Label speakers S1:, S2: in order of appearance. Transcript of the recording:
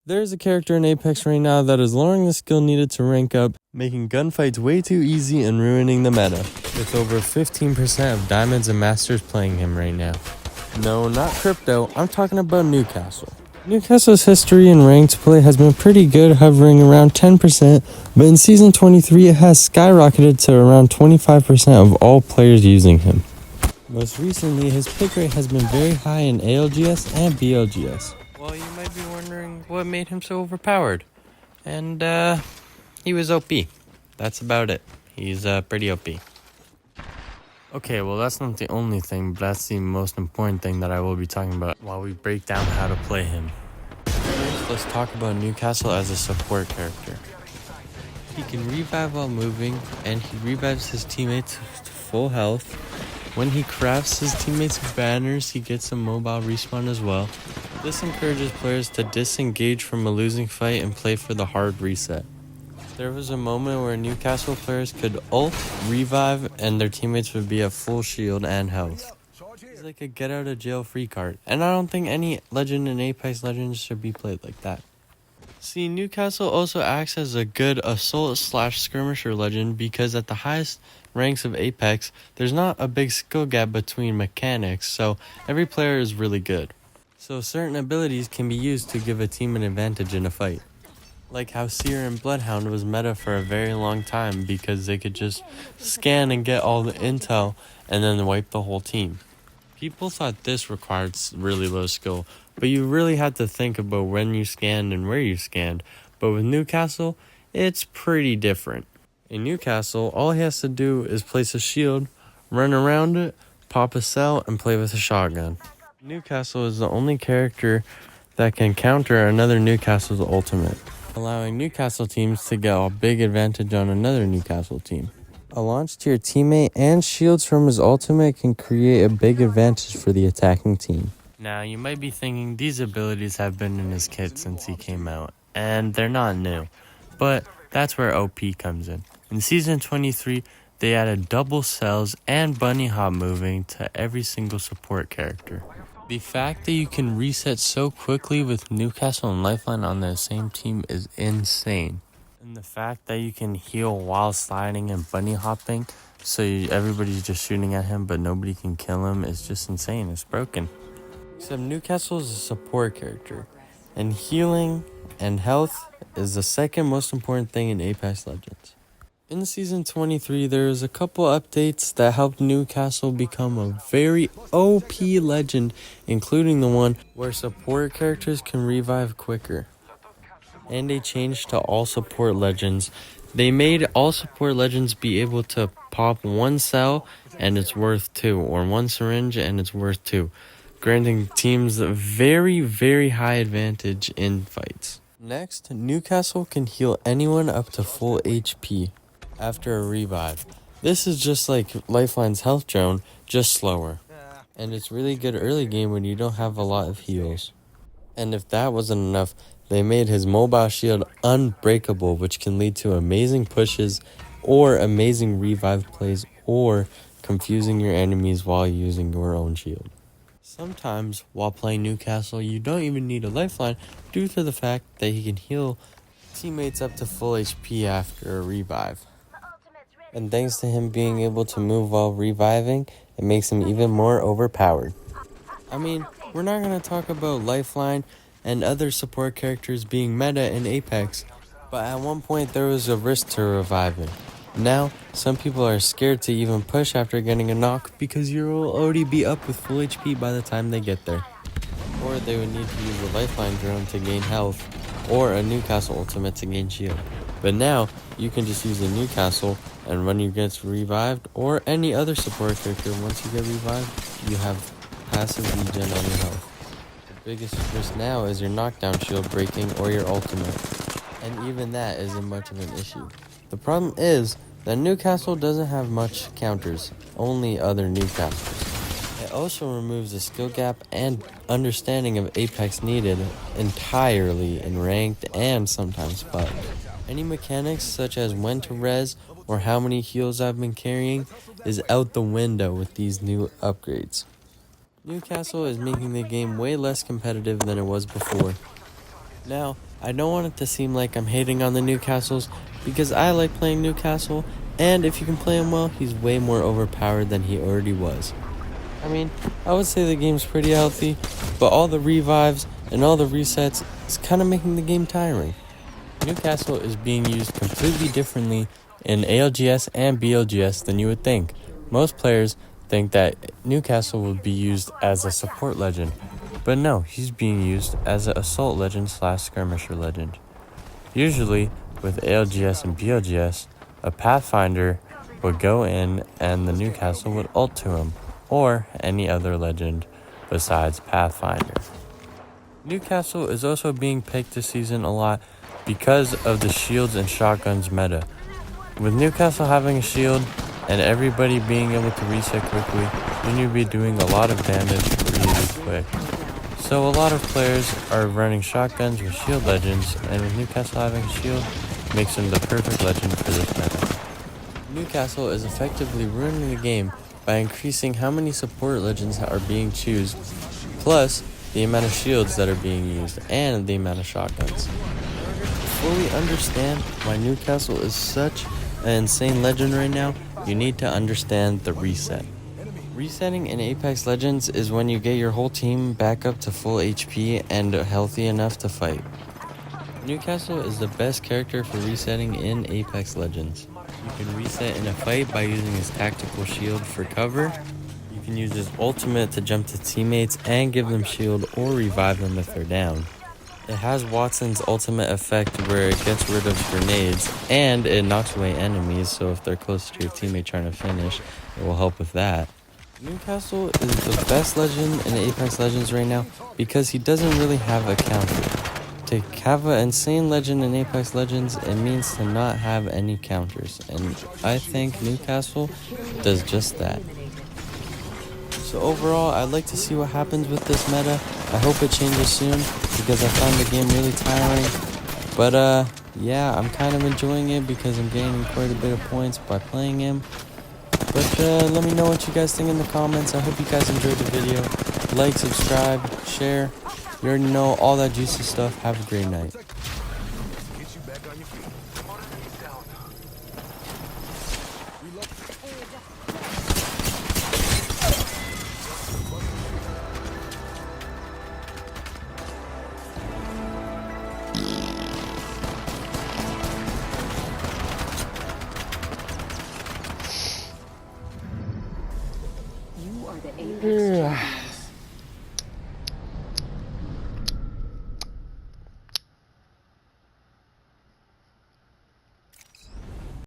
S1: There's a character in Apex right now that is lowering the skill needed to rank up, making gunfights way too easy and ruining the meta, with over 15% of Diamonds and Masters playing him right now. No, not Crypto, I'm talking about Newcastle. Newcastle's history in ranked play has been pretty good, hovering around 10%, but in Season 23 it has skyrocketed to around 25% of all players using him. Most recently, his pick rate has been very high in ALGS and BLGS. Well, you might be wondering what made him so overpowered. And, he was OP. That's about it. He's, pretty OP. Okay, well, that's not the only thing, but that's the most important thing that I will be talking about while we break down how to play him. First, let's talk about Newcastle as a support character. He can revive while moving, and he revives his teammates to full health. When he crafts his teammates' banners, he gets a mobile respawn as well. This encourages players to disengage from a losing fight and play for the hard reset. There was a moment where Newcastle players could ult, revive, and their teammates would be at full shield and health. It's like a get out of jail free card, and I don't think any legend in Apex Legends should be played like that. See, Newcastle also acts as a good assault/skirmisher legend because at the highest ranks of Apex, there's not a big skill gap between mechanics, so every player is really good. So certain abilities can be used to give a team an advantage in a fight. Like how Seer and Bloodhound was meta for a very long time because they could just scan and get all the intel and then wipe the whole team. People thought this required really low skill, but you really had to think about when you scanned and where you scanned. But with Newcastle, it's pretty different. In Newcastle, all he has to do is place a shield, run around it, pop a cell, and play with a shotgun. Newcastle is the only character that can counter another Newcastle's ultimate, allowing Newcastle teams to get a big advantage on another Newcastle team. A launch to your teammate and shields from his ultimate can create a big advantage for the attacking team. Now, you might be thinking these abilities have been in his kit since he came out, and they're not new, but that's where OP comes in. In Season 23, they added double cells and bunny hop moving to every single support character. The fact that you can reset so quickly with Newcastle and Lifeline on the same team is insane. And the fact that you can heal while sliding and bunny hopping, so everybody's just shooting at him but nobody can kill him, is just insane. It's broken. Except Newcastle is a support character, and healing and health is the second most important thing in Apex Legends. In Season 23, there was a couple updates that helped Newcastle become a very OP legend, including the one where support characters can revive quicker. And they changed to all support legends. They made all support legends be able to pop one cell and it's worth 2, or one syringe and it's worth 2, granting teams a very, very high advantage in fights. Next, Newcastle can heal anyone up to full HP after a revive. This is just like Lifeline's health drone, just slower. And it's really good early game when you don't have a lot of heals. And if that wasn't enough, they made his mobile shield unbreakable, which can lead to amazing pushes or amazing revive plays or confusing your enemies while using your own shield. Sometimes, while playing Newcastle, you don't even need a lifeline due to the fact that he can heal teammates up to full HP after a revive. And thanks to him being able to move while reviving, it makes him even more overpowered. I mean, we're not going to talk about Lifeline and other support characters being meta in Apex, but at one point there was a risk to reviving. Now, some people are scared to even push after getting a knock because you will already be up with full HP by the time they get there. Or they would need to use a Lifeline drone to gain health, or a Newcastle ultimate to gain shield. But now, you can just use a Newcastle, and when you get revived, or any other support character, once you get revived, you have passive regen on your health. The biggest risk now is your knockdown shield breaking or your ultimate, and even that isn't much of an issue. The problem is that Newcastle doesn't have much counters, only other Newcastles. It also removes the skill gap and understanding of Apex needed entirely in ranked and sometimes FUD. Any mechanics such as when to res or how many heals I've been carrying is out the window with these new upgrades. Newcastle is making the game way less competitive than it was before. Now, I don't want it to seem like I'm hating on the Newcastles, because I like playing Newcastle, and if you can play him well, he's way more overpowered than he already was. I mean, I would say the game's pretty healthy, but all the revives and all the resets is kind of making the game tiring. Newcastle is being used completely differently in ALGS and BLGS than you would think. Most players think that Newcastle would be used as a support legend, but no, he's being used as an assault legend / skirmisher legend. Usually, with ALGS and BLGS, a Pathfinder would go in and the Newcastle would ult to him, or any other legend besides Pathfinder. Newcastle is also being picked this season a lot because of the shields and shotguns meta. With Newcastle having a shield and everybody being able to reset quickly, then you'd be doing a lot of damage really quick. So a lot of players are running shotguns with shield legends, and with Newcastle having a shield, makes him the perfect legend for this meta. Newcastle is effectively ruining the game by increasing how many support legends are being chosen, plus the amount of shields that are being used, and the amount of shotguns. To fully understand why Newcastle is such an insane legend right now, you need to understand the reset. Resetting in Apex Legends is when you get your whole team back up to full HP and healthy enough to fight. Newcastle is the best character for resetting in Apex Legends. You can reset in a fight by using his tactical shield for cover. You can use his ultimate to jump to teammates and give them shield or revive them if they're down. It has Watson's ultimate effect where it gets rid of grenades and it knocks away enemies, so if they're close to your teammate trying to finish, it will help with that. Newcastle is the best legend in Apex Legends right now because he doesn't really have a counter. To have an insane legend in Apex Legends, it means to not have any counters, and I think Newcastle does just that. So overall, I'd like to see what happens with this meta. I hope it changes soon because I find the game really tiring. But yeah, I'm kind of enjoying it because I'm gaining quite a bit of points by playing him. But let me know what you guys think in the comments. I hope you guys enjoyed the video. Like, subscribe, share. You already know all that juicy stuff. Have a great night.
S2: You are the Apex champion.